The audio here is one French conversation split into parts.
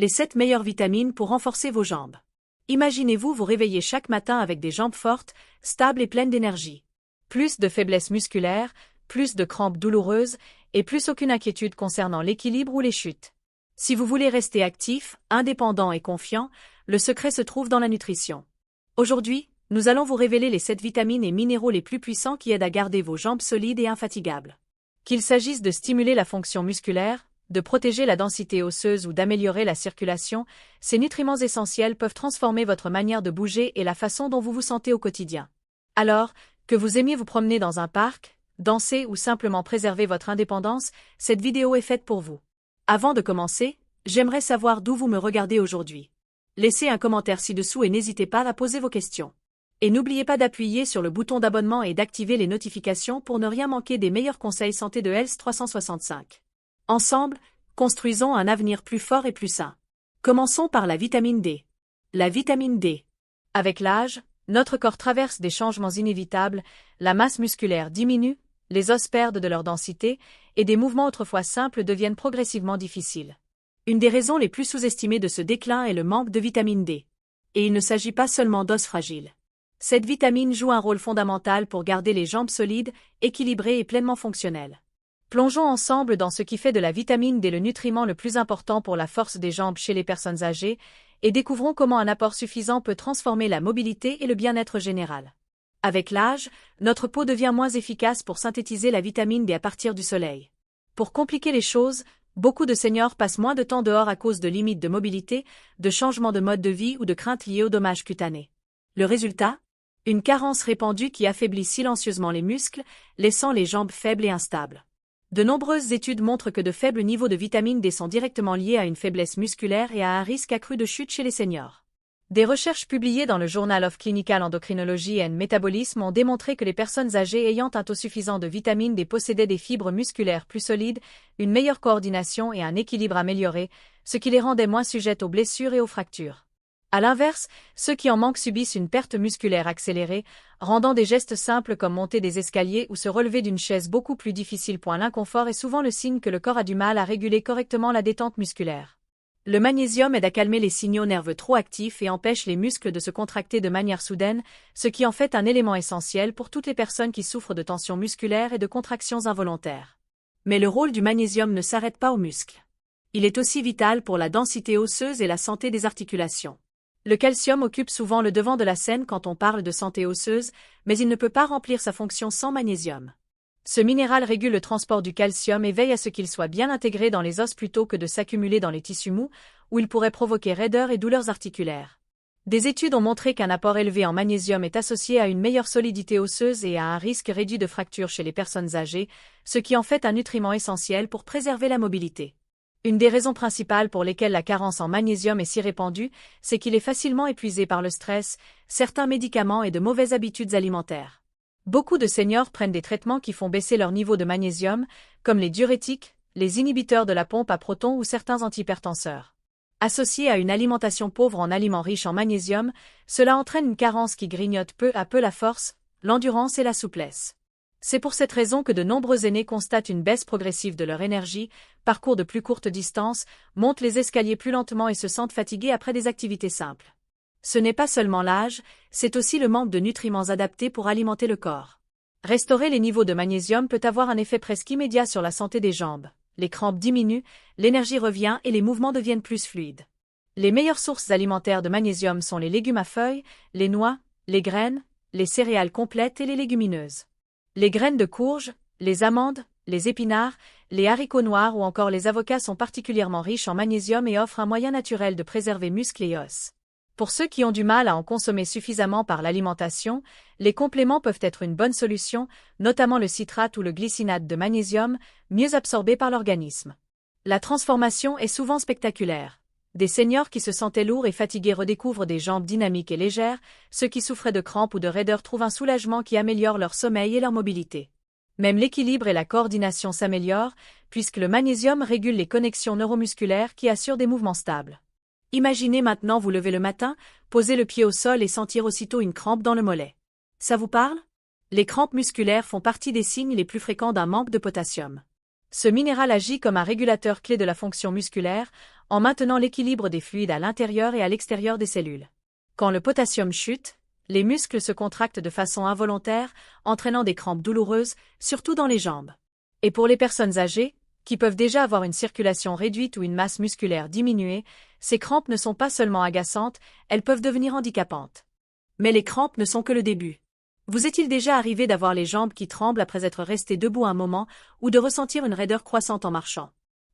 Les 7 meilleures vitamines pour renforcer vos jambes. Imaginez-vous vous réveiller chaque matin avec des jambes fortes, stables et pleines d'énergie. Plus de faiblesse musculaire, plus de crampes douloureuses, et plus aucune inquiétude concernant l'équilibre ou les chutes. Si vous voulez rester actif, indépendant et confiant, le secret se trouve dans la nutrition. Aujourd'hui, nous allons vous révéler les 7 vitamines et minéraux les plus puissants qui aident à garder vos jambes solides et infatigables. Qu'il s'agisse de stimuler la fonction musculaire, de protéger la densité osseuse ou d'améliorer la circulation, ces nutriments essentiels peuvent transformer votre manière de bouger et la façon dont vous vous sentez au quotidien. Alors, que vous aimiez vous promener dans un parc, danser ou simplement préserver votre indépendance, cette vidéo est faite pour vous. Avant de commencer, j'aimerais savoir d'où vous me regardez aujourd'hui. Laissez un commentaire ci-dessous et n'hésitez pas à poser vos questions. Et n'oubliez pas d'appuyer sur le bouton d'abonnement et d'activer les notifications pour ne rien manquer des meilleurs conseils santé de Health 365. Ensemble, construisons un avenir plus fort et plus sain. Commençons par la vitamine D. La vitamine D. Avec l'âge, notre corps traverse des changements inévitables, la masse musculaire diminue, les os perdent de leur densité, et des mouvements autrefois simples deviennent progressivement difficiles. Une des raisons les plus sous-estimées de ce déclin est le manque de vitamine D. Et il ne s'agit pas seulement d'os fragiles. Cette vitamine joue un rôle fondamental pour garder les jambes solides, équilibrées et pleinement fonctionnelles. Plongeons ensemble dans ce qui fait de la vitamine D le nutriment le plus important pour la force des jambes chez les personnes âgées, et découvrons comment un apport suffisant peut transformer la mobilité et le bien-être général. Avec l'âge, notre peau devient moins efficace pour synthétiser la vitamine D à partir du soleil. Pour compliquer les choses, beaucoup de seniors passent moins de temps dehors à cause de limites de mobilité, de changements de mode de vie ou de craintes liées aux dommages cutanés. Le résultat ? Une carence répandue qui affaiblit silencieusement les muscles, laissant les jambes faibles et instables. De nombreuses études montrent que de faibles niveaux de vitamine D sont directement liés à une faiblesse musculaire et à un risque accru de chute chez les seniors. Des recherches publiées dans le Journal of Clinical Endocrinology and Metabolism ont démontré que les personnes âgées ayant un taux suffisant de vitamine D possédaient des fibres musculaires plus solides, une meilleure coordination et un équilibre amélioré, ce qui les rendait moins sujettes aux blessures et aux fractures. À l'inverse, ceux qui en manquent subissent une perte musculaire accélérée, rendant des gestes simples comme monter des escaliers ou se relever d'une chaise beaucoup plus difficiles. L'inconfort est souvent le signe que le corps a du mal à réguler correctement la détente musculaire. Le magnésium aide à calmer les signaux nerveux trop actifs et empêche les muscles de se contracter de manière soudaine, ce qui en fait un élément essentiel pour toutes les personnes qui souffrent de tensions musculaires et de contractions involontaires. Mais le rôle du magnésium ne s'arrête pas aux muscles. Il est aussi vital pour la densité osseuse et la santé des articulations. Le calcium occupe souvent le devant de la scène quand on parle de santé osseuse, mais il ne peut pas remplir sa fonction sans magnésium. Ce minéral régule le transport du calcium et veille à ce qu'il soit bien intégré dans les os plutôt que de s'accumuler dans les tissus mous, où il pourrait provoquer raideur et douleurs articulaires. Des études ont montré qu'un apport élevé en magnésium est associé à une meilleure solidité osseuse et à un risque réduit de fracture chez les personnes âgées, ce qui en fait un nutriment essentiel pour préserver la mobilité. Une des raisons principales pour lesquelles la carence en magnésium est si répandue, c'est qu'il est facilement épuisé par le stress, certains médicaments et de mauvaises habitudes alimentaires. Beaucoup de seniors prennent des traitements qui font baisser leur niveau de magnésium, comme les diurétiques, les inhibiteurs de la pompe à protons ou certains antihypertenseurs. Associé à une alimentation pauvre en aliments riches en magnésium, cela entraîne une carence qui grignote peu à peu la force, l'endurance et la souplesse. C'est pour cette raison que de nombreux aînés constatent une baisse progressive de leur énergie, parcourent de plus courtes distances, montent les escaliers plus lentement et se sentent fatigués après des activités simples. Ce n'est pas seulement l'âge, c'est aussi le manque de nutriments adaptés pour alimenter le corps. Restaurer les niveaux de magnésium peut avoir un effet presque immédiat sur la santé des jambes. Les crampes diminuent, l'énergie revient et les mouvements deviennent plus fluides. Les meilleures sources alimentaires de magnésium sont les légumes à feuilles, les noix, les graines, les céréales complètes et les légumineuses. Les graines de courge, les amandes, les épinards, les haricots noirs ou encore les avocats sont particulièrement riches en magnésium et offrent un moyen naturel de préserver muscles et os. Pour ceux qui ont du mal à en consommer suffisamment par l'alimentation, les compléments peuvent être une bonne solution, notamment le citrate ou le glycinate de magnésium, mieux absorbés par l'organisme. La transformation est souvent spectaculaire. Des seniors qui se sentaient lourds et fatigués redécouvrent des jambes dynamiques et légères, ceux qui souffraient de crampes ou de raideur trouvent un soulagement qui améliore leur sommeil et leur mobilité. Même l'équilibre et la coordination s'améliorent, puisque le magnésium régule les connexions neuromusculaires qui assurent des mouvements stables. Imaginez maintenant vous lever le matin, poser le pied au sol et sentir aussitôt une crampe dans le mollet. Ça vous parle? Les crampes musculaires font partie des signes les plus fréquents d'un manque de potassium. Ce minéral agit comme un régulateur clé de la fonction musculaire, en maintenant l'équilibre des fluides à l'intérieur et à l'extérieur des cellules. Quand le potassium chute, les muscles se contractent de façon involontaire, entraînant des crampes douloureuses, surtout dans les jambes. Et pour les personnes âgées, qui peuvent déjà avoir une circulation réduite ou une masse musculaire diminuée, ces crampes ne sont pas seulement agaçantes, elles peuvent devenir handicapantes. Mais les crampes ne sont que le début. Vous est-il déjà arrivé d'avoir les jambes qui tremblent après être resté debout un moment ou de ressentir une raideur croissante en marchant?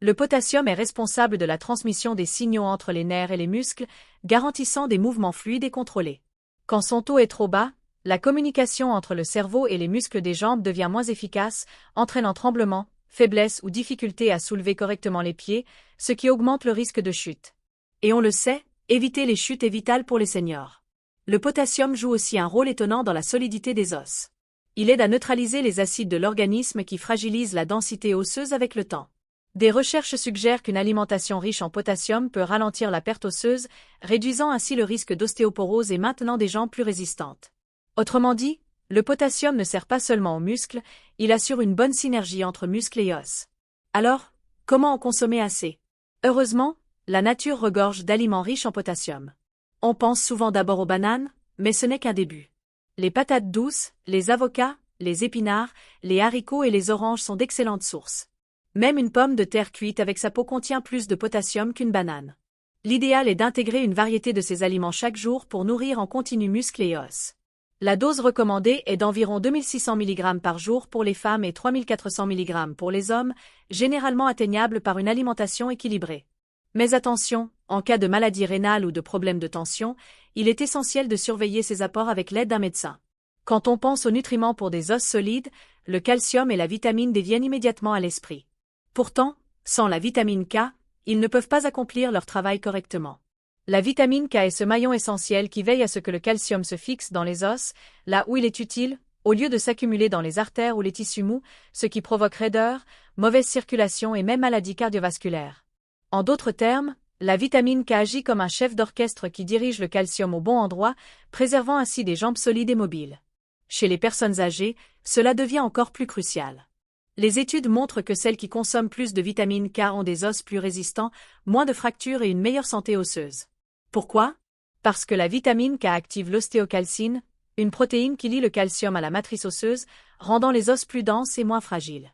Le potassium est responsable de la transmission des signaux entre les nerfs et les muscles, garantissant des mouvements fluides et contrôlés. Quand son taux est trop bas, la communication entre le cerveau et les muscles des jambes devient moins efficace, entraînant tremblements, faiblesse ou difficulté à soulever correctement les pieds, ce qui augmente le risque de chute. Et on le sait, éviter les chutes est vital pour les seniors. Le potassium joue aussi un rôle étonnant dans la solidité des os. Il aide à neutraliser les acides de l'organisme qui fragilisent la densité osseuse avec le temps. Des recherches suggèrent qu'une alimentation riche en potassium peut ralentir la perte osseuse, réduisant ainsi le risque d'ostéoporose et maintenant des jambes plus résistantes. Autrement dit, le potassium ne sert pas seulement aux muscles, il assure une bonne synergie entre muscles et os. Alors, comment en consommer assez? Heureusement, la nature regorge d'aliments riches en potassium. On pense souvent d'abord aux bananes, mais ce n'est qu'un début. Les patates douces, les avocats, les épinards, les haricots et les oranges sont d'excellentes sources. Même une pomme de terre cuite avec sa peau contient plus de potassium qu'une banane. L'idéal est d'intégrer une variété de ces aliments chaque jour pour nourrir en continu muscles et os. La dose recommandée est d'environ 2600 mg par jour pour les femmes et 3400 mg pour les hommes, généralement atteignable par une alimentation équilibrée. Mais attention, en cas de maladie rénale ou de problème de tension, il est essentiel de surveiller ces apports avec l'aide d'un médecin. Quand on pense aux nutriments pour des os solides, le calcium et la vitamine D viennent immédiatement à l'esprit. Pourtant, sans la vitamine K, ils ne peuvent pas accomplir leur travail correctement. La vitamine K est ce maillon essentiel qui veille à ce que le calcium se fixe dans les os, là où il est utile, au lieu de s'accumuler dans les artères ou les tissus mous, ce qui provoque raideur, mauvaise circulation et même maladies cardiovasculaires. En d'autres termes, la vitamine K agit comme un chef d'orchestre qui dirige le calcium au bon endroit, préservant ainsi des jambes solides et mobiles. Chez les personnes âgées, cela devient encore plus crucial. Les études montrent que celles qui consomment plus de vitamine K ont des os plus résistants, moins de fractures et une meilleure santé osseuse. Pourquoi? Parce que la vitamine K active l'ostéocalcine, une protéine qui lie le calcium à la matrice osseuse, rendant les os plus denses et moins fragiles.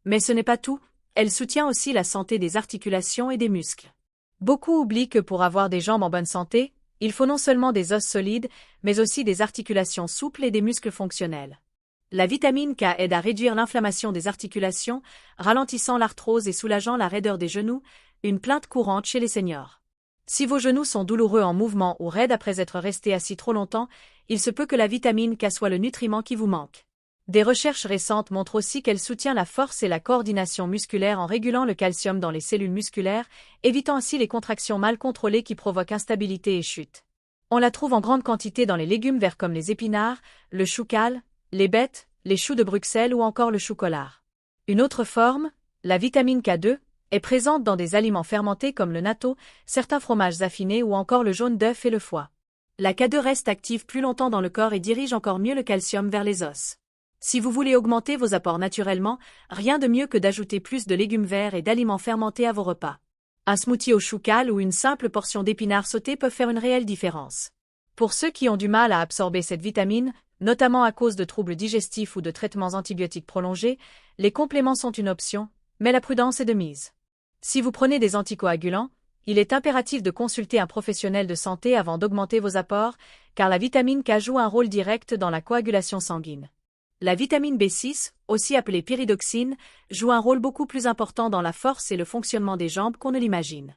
Mais ce n'est pas tout, elle soutient aussi la santé des articulations et des muscles. Beaucoup oublient que pour avoir des jambes en bonne santé, il faut non seulement des os solides, mais aussi des articulations souples et des muscles fonctionnels. La vitamine K aide à réduire l'inflammation des articulations, ralentissant l'arthrose et soulageant la raideur des genoux, une plainte courante chez les seniors. Si vos genoux sont douloureux en mouvement ou raides après être restés assis trop longtemps, il se peut que la vitamine K soit le nutriment qui vous manque. Des recherches récentes montrent aussi qu'elle soutient la force et la coordination musculaire en régulant le calcium dans les cellules musculaires, évitant ainsi les contractions mal contrôlées qui provoquent instabilité et chute. On la trouve en grande quantité dans les légumes verts comme les épinards, le chou cal, les bettes, les choux de Bruxelles ou encore le chou collard. Une autre forme, la vitamine K2, est présente dans des aliments fermentés comme le natto, certains fromages affinés ou encore le jaune d'œuf et le foie. La K2 reste active plus longtemps dans le corps et dirige encore mieux le calcium vers les os. Si vous voulez augmenter vos apports naturellement, rien de mieux que d'ajouter plus de légumes verts et d'aliments fermentés à vos repas. Un smoothie au chou cal ou une simple portion d'épinards sautés peuvent faire une réelle différence. Pour ceux qui ont du mal à absorber cette vitamine, notamment à cause de troubles digestifs ou de traitements antibiotiques prolongés, les compléments sont une option, mais la prudence est de mise. Si vous prenez des anticoagulants, il est impératif de consulter un professionnel de santé avant d'augmenter vos apports, car la vitamine K joue un rôle direct dans la coagulation sanguine. La vitamine B6, aussi appelée pyridoxine, joue un rôle beaucoup plus important dans la force et le fonctionnement des jambes qu'on ne l'imagine.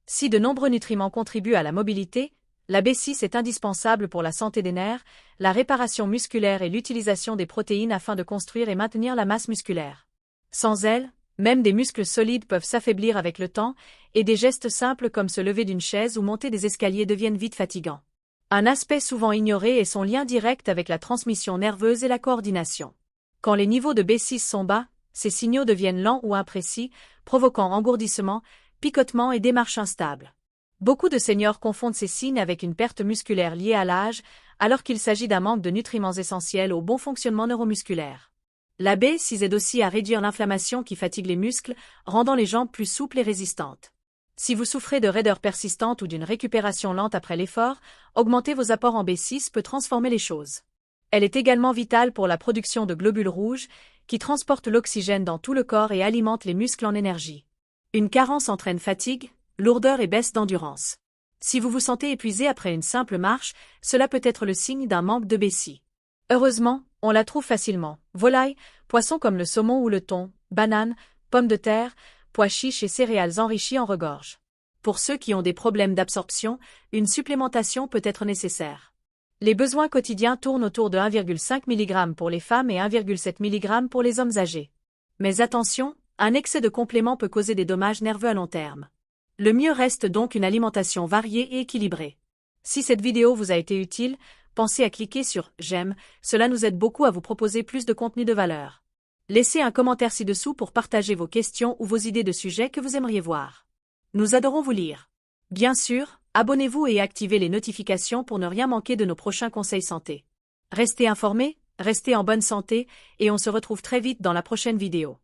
Si de nombreux nutriments contribuent à la mobilité, la B6 est indispensable pour la santé des nerfs, la réparation musculaire et l'utilisation des protéines afin de construire et maintenir la masse musculaire. Sans elle, même des muscles solides peuvent s'affaiblir avec le temps, et des gestes simples comme se lever d'une chaise ou monter des escaliers deviennent vite fatigants. Un aspect souvent ignoré est son lien direct avec la transmission nerveuse et la coordination. Quand les niveaux de B6 sont bas, ces signaux deviennent lents ou imprécis, provoquant engourdissement, picotement et démarche instable. Beaucoup de seniors confondent ces signes avec une perte musculaire liée à l'âge, alors qu'il s'agit d'un manque de nutriments essentiels au bon fonctionnement neuromusculaire. La B6 aide aussi à réduire l'inflammation qui fatigue les muscles, rendant les jambes plus souples et résistantes. Si vous souffrez de raideur persistante ou d'une récupération lente après l'effort, augmenter vos apports en B6 peut transformer les choses. Elle est également vitale pour la production de globules rouges, qui transportent l'oxygène dans tout le corps et alimentent les muscles en énergie. Une carence entraîne fatigue, lourdeur et baisse d'endurance. Si vous vous sentez épuisé après une simple marche, cela peut être le signe d'un manque de B6. Heureusement, on la trouve facilement. Volailles, poissons comme le saumon ou le thon, bananes, pommes de terre, pois chiches et céréales enrichies en regorgent. Pour ceux qui ont des problèmes d'absorption, une supplémentation peut être nécessaire. Les besoins quotidiens tournent autour de 1,5 mg pour les femmes et 1,7 mg pour les hommes âgés. Mais attention, un excès de compléments peut causer des dommages nerveux à long terme. Le mieux reste donc une alimentation variée et équilibrée. Si cette vidéo vous a été utile, pensez à cliquer sur « J'aime », cela nous aide beaucoup à vous proposer plus de contenu de valeur. Laissez un commentaire ci-dessous pour partager vos questions ou vos idées de sujets que vous aimeriez voir. Nous adorons vous lire. Bien sûr, abonnez-vous et activez les notifications pour ne rien manquer de nos prochains conseils santé. Restez informés, restez en bonne santé, et on se retrouve très vite dans la prochaine vidéo.